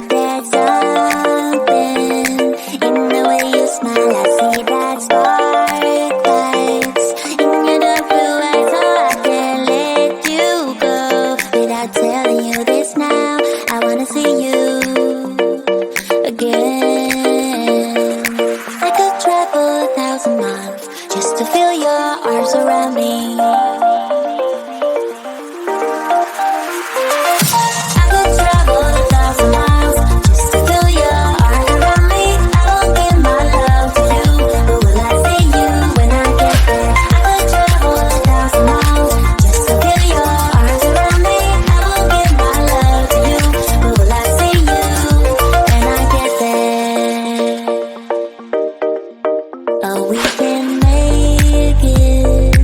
there's something in the way you smile. I see that sparklights in your dark blue eyes, so I can't let you go without telling you this now. I wanna see you again. I could travel 1,000 miles just to feel your arms around me. I could travel 1,000 miles just to feel your arms around me. I will give my love to you, but will I see you when I get there? I could travel 1,000 miles just to feel your arms around me. I will give my love to you, but will I see you when I get there? Oh, we can make it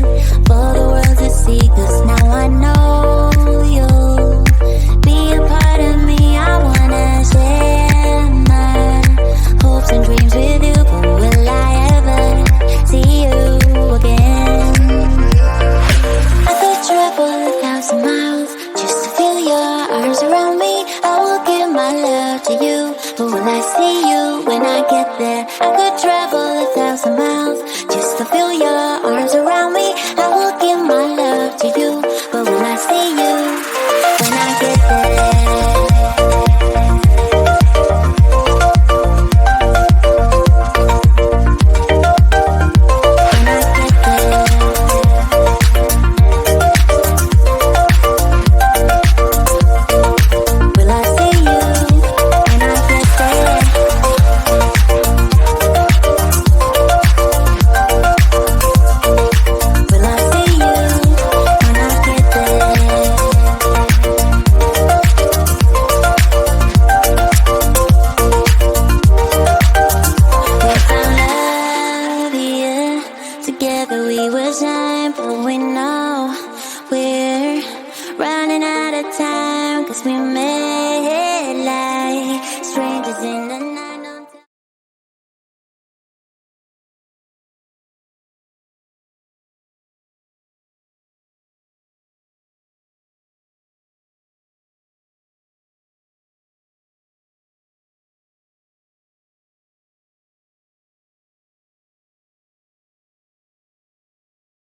for the world to see, 'cause now I know you'll be a part of me. I wanna share my hopes and dreams with you, but will I ever see you again? I could travel 1,000 miles just to feel your arms around me. I will give my love to you, but will I see you when I get there? I could travel 1,000 miles just to feel your arms around me. I will give my love to you, but will I see you when I get there? When I get there. Will I see you when I get there? Will I see you when I get there? We found love here. Together we will shine, but we know we're running out of time, 'cause we made like strangers in the